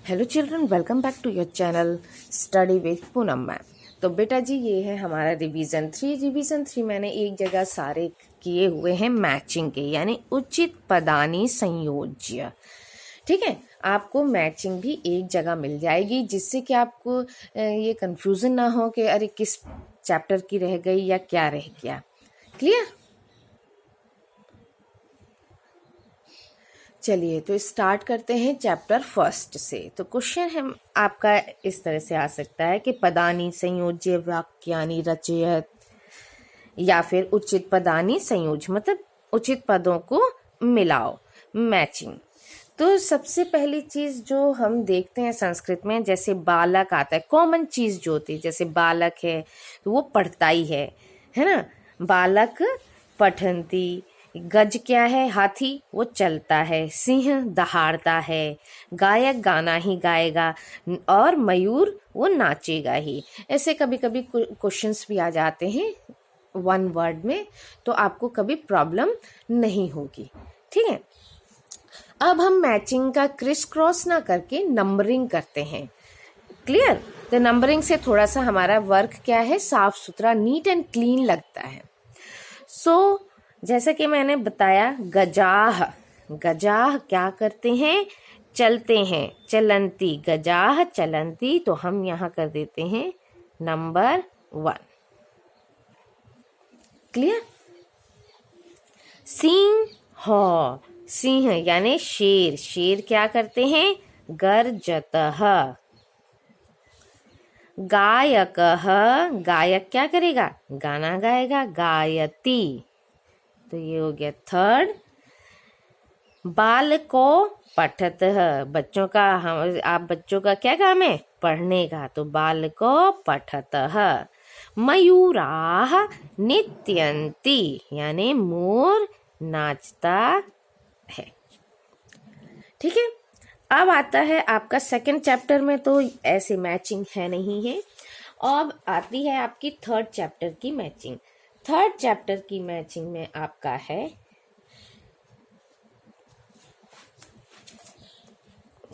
Hello children, welcome back to your channel study with Poonam ma'am. तो बेटा जी, ये है हमारा रिवीजन 3। मैंने एक जगह सारे किए हुए हैं मैचिंग के, यानी उचित पदानी संयोज्य। ठीक है, आपको मैचिंग भी एक जगह मिल जाएगी, जिससे कि आपको ये कंफ्यूजन ना हो कि अरे किस चैप्टर की रह गई या क्या रह गया। क्लियर? चलिए तो स्टार्ट करते हैं चैप्टर फर्स्ट से। तो क्वेश्चन है आपका इस तरह से आ सकता है कि पदानी संयोज्य वाक्यानि रचयत, या फिर उचित पदानी संयोज्य मतलब उचित पदों को मिलाओ, मैचिंग। तो सबसे पहली चीज जो हम देखते हैं संस्कृत में, जैसे बालक आता है, कॉमन चीज जो होती है, जैसे बालक है तो वो पढ़ता ही है ना। बालक पठंती। गज क्या है? हाथी, वो चलता है। सिंह दहाड़ता है। गायक गाना ही गाएगा, और मयूर वो नाचेगा ही। ऐसे कभी कभी क्वेश्चंस भी आ जाते हैं वन वर्ड में, तो आपको कभी प्रॉब्लम नहीं होगी। ठीक है, अब हम मैचिंग का क्रिस क्रॉस ना करके नंबरिंग करते हैं। क्लियर? तो नंबरिंग से थोड़ा सा हमारा वर्क क्या है, साफ सुथरा, नीट एंड क्लीन लगता है। सो जैसा कि मैंने बताया, गजाह, गजाह क्या करते हैं? चलते हैं। चलंती, गजाह चलंती, तो हम यहाँ कर देते हैं नंबर 1। क्लियर? सिंह, सिंह यानी शेर, शेर क्या करते हैं? गर्जतः। गायक, गायक क्या करेगा? गाना गाएगा। गायती, तो ये हो गया 3rd। बालको पठतः, बच्चों का, हम आप बच्चों का क्या काम है? पढ़ने का, तो बालको पठतः। मयूराः नित्यन्ति, यानी मोर नाचता है। ठीक है, अब आता है आपका सेकंड चैप्टर में, तो ऐसे मैचिंग है नहीं है। अब आती है आपकी 3rd चैप्टर की मैचिंग। 3rd चैप्टर की मैचिंग में आपका है,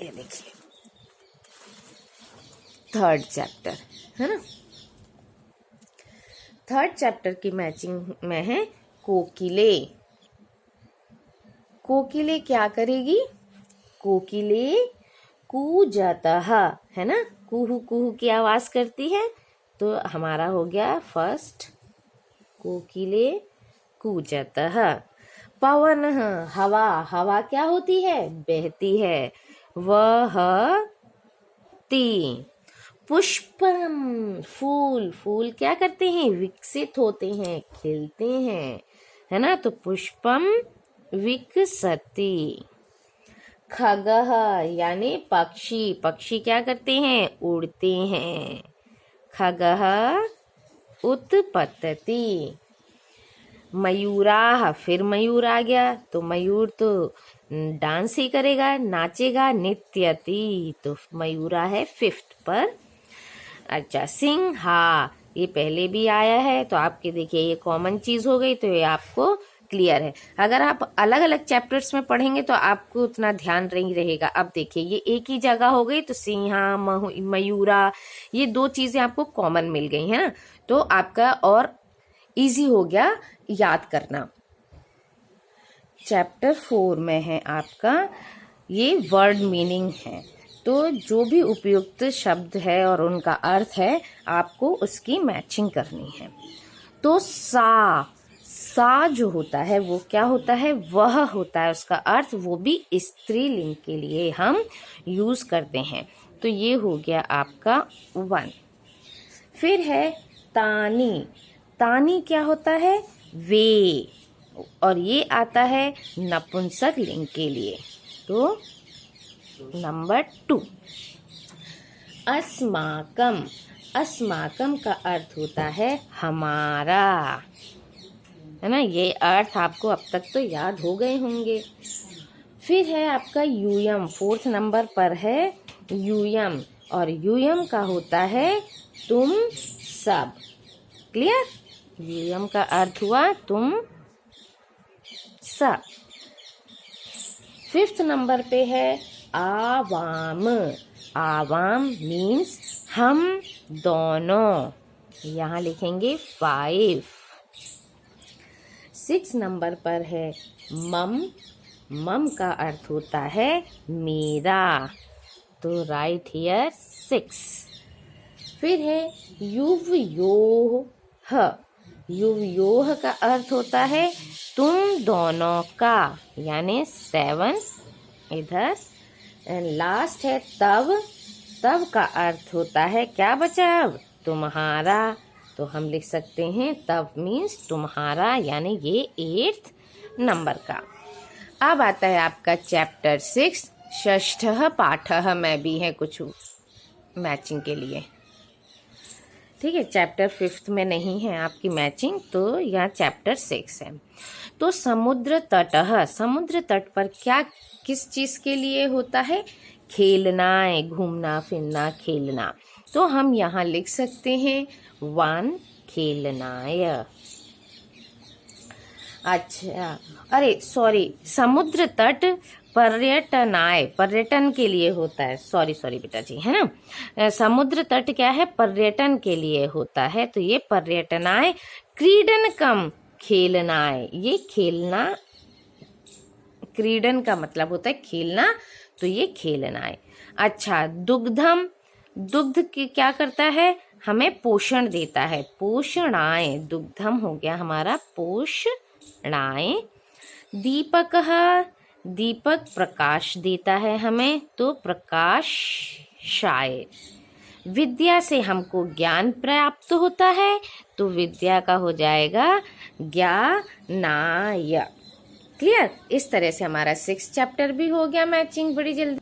ये देखिए 3rd चैप्टर है ना। 3rd चैप्टर की मैचिंग में है कोकिले। कोकिले क्या करेगी? कोकिले कूजतः, है ना, कुहू कुहू की आवाज करती है, तो हमारा हो गया फर्स्ट कोकिले कूजतः। पवन, हवा, हवा क्या होती है? बहती है। वह ती। पुष्पम, फूल, फूल क्या करते हैं? विकसित होते हैं, खिलते हैं, है ना, तो पुष्पम विकसति। खगः यानी पक्षी, पक्षी क्या करते हैं? उड़ते हैं। खगः उत्पतति। मयूराः, फिर मयूर आ गया, तो मयूर तो डांस ही करेगा, नाचेगा। नित्यति, तो मयूरा है 5th पर। अच्छा, सिंहा, ये पहले भी आया है, तो आपके देखिए ये कॉमन चीज हो गई, तो ये आपको क्लियर है। अगर आप अलग अलग चैप्टर्स में पढ़ेंगे तो आपको उतना ध्यान नहीं रहेगा। अब देखिए ये एक ही जगह हो गई, तो सिंहा, मयूरा, ये 2 चीजें आपको कॉमन मिल गई है ना, तो आपका और इजी हो गया याद करना। चैप्टर 4 में है आपका ये वर्ड मीनिंग है, तो जो भी उपयुक्त शब्द है और उनका अर्थ है, आपको उसकी मैचिंग करनी है। तो सा जो होता है वो क्या होता है? वह होता है, उसका अर्थ वो भी स्त्रीलिंग के लिए हम यूज करते हैं। तो ये हो गया आपका 1। फिर है तानी। तानी क्या होता है? वे, और ये आता है नपुंसक लिंग के लिए, तो नंबर 2। अस्माकम, अस्माकम का अर्थ होता है हमारा, है ना। ये अर्थ आपको अब तक तो याद हो गए होंगे। फिर है आपका यूयम, 4th नंबर पर है यूयम, और यूयम का होता है तुम सब। क्लियर? यूयम का अर्थ हुआ तुम सब। 5th नंबर पे है आवाम, आवाम मीन्स हम दोनों, यहाँ लिखेंगे 5। 6 नंबर पर है मम, मम का अर्थ होता है मेरा, तो राइट हियर 6। फिर है युवयोः, युवयोः का अर्थ होता है तुम दोनों का, यानी 7 इधर। एंड लास्ट है तब, तब का अर्थ होता है क्या बचा अब, तुम्हारा, तो हम लिख सकते हैं तब मीन्स तुम्हारा, यानी ये 8th नंबर का। अब आता है आपका चैप्टर 6 षष्ठः पाठः में भी है कुछ मैचिंग के लिए, ठीक है। चैप्टर 5 में नहीं है आपकी मैचिंग, तो यहाँ चैप्टर 6 है। तो समुद्र तटः, समुद्र तट पर क्या किस चीज के लिए होता है, खेलना है, घूमना फिरना खेलना, तो हम यहाँ लिख सकते हैं 1 खेलनाय। अच्छा, अरे सॉरी, समुद्र तट पर्यटनाय, पर्यटन के लिए होता है, सॉरी बेटा जी, है ना। समुद्र तट क्या है, पर्यटन के लिए होता है, तो ये पर्यटनाय। क्रीडन कम खेलनाय, ये खेलना, क्रीडन का मतलब होता है खेलना, तो ये खेलनाय। अच्छा, दुग्धम, दुग्ध की क्या करता है, हमें पोषण देता है, पोषणाय, दुग्धम हो गया हमारा पोषणाय। दीपकः, दीपक प्रकाश देता है हमें, तो प्रकाशाय। विद्या से हमको ज्ञान प्राप्त होता है, तो विद्या का हो जाएगा ज्ञानाय। क्लियर, इस तरह से हमारा 6 चैप्टर भी हो गया मैचिंग बड़ी जल्दी।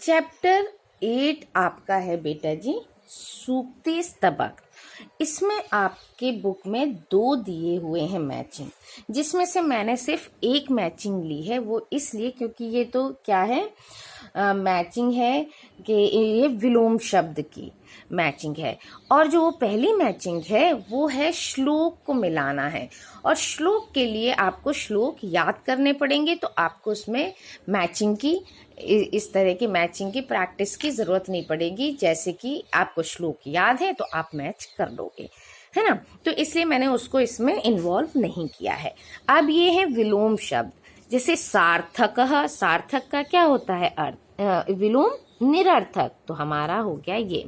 चैप्टर 8 आपका है बेटा जी सूक्ति स्तबक। इसमें आपके बुक में 2 दिए हुए हैं मैचिंग, जिसमें से मैंने सिर्फ एक मैचिंग ली है, वो इसलिए क्योंकि ये तो क्या है मैचिंग है कि ये विलोम शब्द की मैचिंग है, और जो वो पहली मैचिंग है वो है श्लोक को मिलाना है, और श्लोक के लिए आपको श्लोक याद करने पड़ेंगे, तो आपको उसमें मैचिंग की, इस तरह की मैचिंग की प्रैक्टिस की जरूरत नहीं पड़ेगी, जैसे कि आपको श्लोक याद है तो आप मैच कर लोगे, है ना। तो इसलिए मैंने उसको इसमें इन्वॉल्व नहीं किया है। अब ये है विलोम शब्द, जैसे सार्थकः, सार्थक का क्या होता है अर्थ, विलोम निरर्थक, तो हमारा हो गया ये।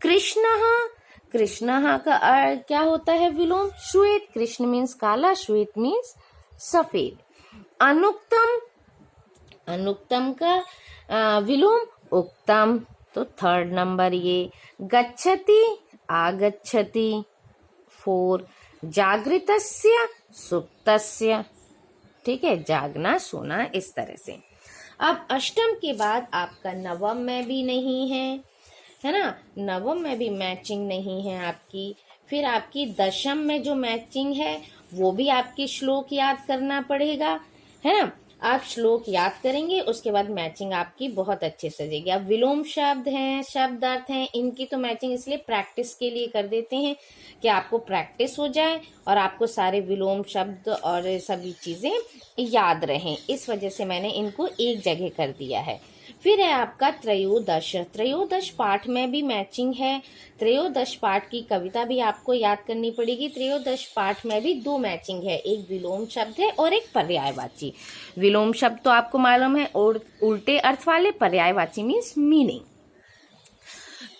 कृष्णः, कृष्णः का अर्थ क्या होता है विलोम, श्वेत, कृष्ण मीन्स काला, श्वेत मीन्स सफेद। अनुक्तम, अनुक्तम का विलोम उक्तम, तो 3rd नंबर ये। गच्छति, आगच्छति 4। जागृतस्य, सुप्तस्य, ठीक है, जागना सोना, इस तरह से। अब अष्टम के बाद आपका नवम में भी नहीं है ना, नवम में भी मैचिंग नहीं है आपकी। फिर आपकी दशम में जो मैचिंग है वो भी आपकी श्लोक याद करना पड़ेगा, है ना। आप श्लोक याद करेंगे, उसके बाद मैचिंग आपकी बहुत अच्छे से सजेगी। अब विलोम शब्द हैं, शब्द अर्थ हैं, इनकी तो मैचिंग इसलिए प्रैक्टिस के लिए कर देते हैं कि आपको प्रैक्टिस हो जाए और आपको सारे विलोम शब्द और सभी चीजें याद रहें, इस वजह से मैंने इनको एक जगह कर दिया है। फिर है आपका त्रयोदश, त्रयोदश पाठ में भी मैचिंग है। त्रयोदश पाठ की कविता भी आपको याद करनी पड़ेगी। त्रयोदश पाठ में भी 2 मैचिंग है, एक विलोम शब्द है और एक पर्यायवाची। विलोम शब्द तो आपको मालूम है, और उल्टे अर्थ वाले, पर्यायवाची मीन्स मीनिंग।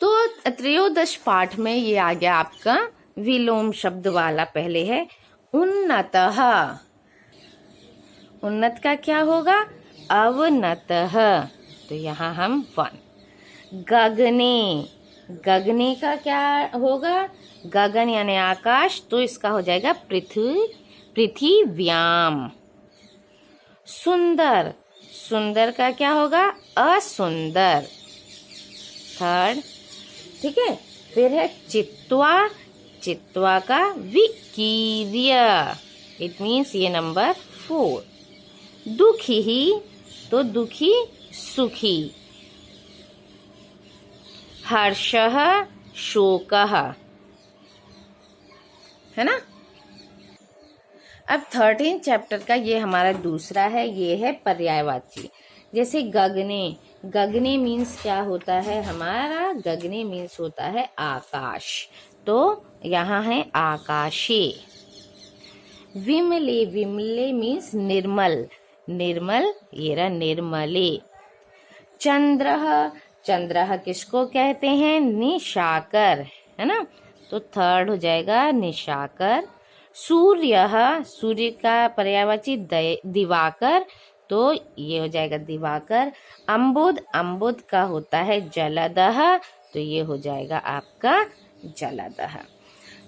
तो त्रयोदश पाठ में ये आ गया आपका विलोम शब्द वाला। पहले है उन्नतः, उन्नत का क्या होगा, अवनतः, तो यहाँ हम 1। गगने, गगने का क्या होगा, गगन यानी आकाश, तो इसका हो जाएगा पृथ्वी, पृथिव्याम। सुंदर, सुंदर का क्या होगा, असुंदर, 3rd, ठीक है। फिर है चित्वा, चित्वा का विकीर्य, इट मीन्स ये नंबर 4। दुखी ही, तो दुखी सुखी। हर्षः, शोकः, है ना। अब 13 चैप्टर का ये हमारा दूसरा है, ये है पर्यायवाची। जैसे गगने, गगने मीन्स क्या होता है हमारा, गगने मीन्स होता है आकाश, तो यहाँ है आकाशे। विमले, विमले मीन्स निर्मल, निर्मल, ये रहा निर्मले। चंद्रः, चंद्रः किसको कहते हैं, निशाकर, है ना, तो थर्ड हो जाएगा निशाकर। सूर्यः, सूर्य का पर्यायवाची दिवाकर, तो ये हो जाएगा दिवाकर। अम्बुद, अम्बुद का होता है जलदः, तो ये हो जाएगा आपका जलदः।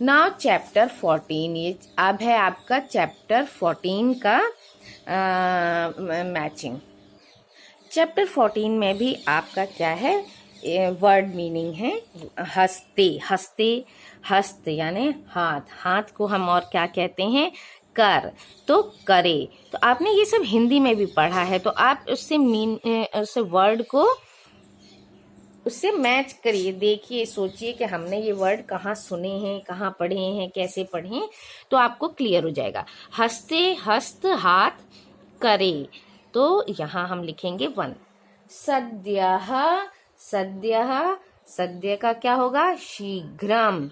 नाउ चैप्टर 14, ये अब है आपका चैप्टर 14 का मैचिंग। चैप्टर 14 में भी आपका क्या है, वर्ड मीनिंग है हस्ते, हस्ते, हस्त यानी हाथ, हाथ को हम और क्या कहते हैं, कर, तो करे। तो आपने ये सब हिंदी में भी पढ़ा है, तो आप उससे वर्ड को उससे मैच करिए, देखिए, सोचिए कि हमने ये वर्ड कहाँ सुने हैं, कहाँ पढ़े हैं, कैसे पढ़े हैं, तो आपको क्लियर हो जाएगा। हस्ते, हस्त, हाथ, करे, तो यहाँ हम लिखेंगे 1। सद्यः, सद्यः, सद्य का क्या होगा, शीघ्रम,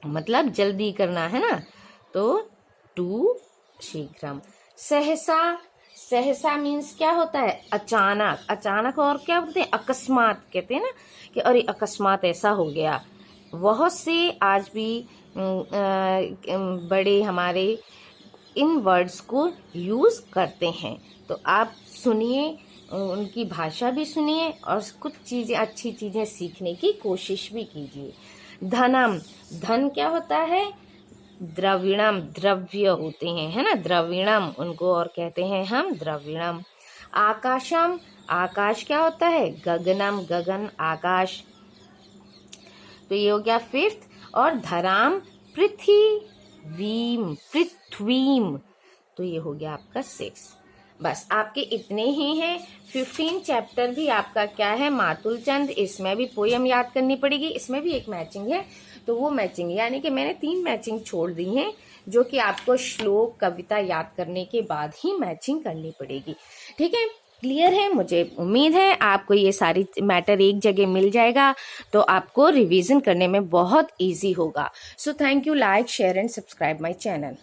मतलब जल्दी करना है ना, तो 2 शीघ्रम। सहसा, सहसा मीन्स क्या होता है, अचानक, अचानक, और क्या बोलते हैं, अकस्मात कहते हैं ना, कि अरे अकस्मात ऐसा हो गया। बहुत से आज भी बड़े हमारे इन वर्ड्स को यूज करते हैं, तो आप सुनिए, उनकी भाषा भी सुनिए और कुछ चीजें, अच्छी चीजें सीखने की कोशिश भी कीजिए। धनम, धन क्या होता है, द्रविणम, द्रव्य होते हैं, है ना, द्रविणम, उनको और कहते हैं हम द्रविणम। आकाशम, आकाश क्या होता है, गगनम, गगन, आकाश, तो ये हो गया 5th। और धराम, पृथ्वीम, पृथ्वीम, तो ये हो गया आपका 6। बस आपके इतने ही हैं। 15 चैप्टर भी आपका क्या है, मातुल चंद, इसमें भी पोयम याद करनी पड़ेगी, इसमें भी एक मैचिंग है, तो वो मैचिंग यानी कि मैंने 3 मैचिंग छोड़ दी हैं, जो कि आपको श्लोक, कविता याद करने के बाद ही मैचिंग करनी पड़ेगी। ठीक है, क्लियर है, मुझे उम्मीद है आपको ये सारी मैटर एक जगह मिल जाएगा, तो आपको रिवीजन करने में बहुत इजी होगा। So thank you, like, share and subscribe my channel.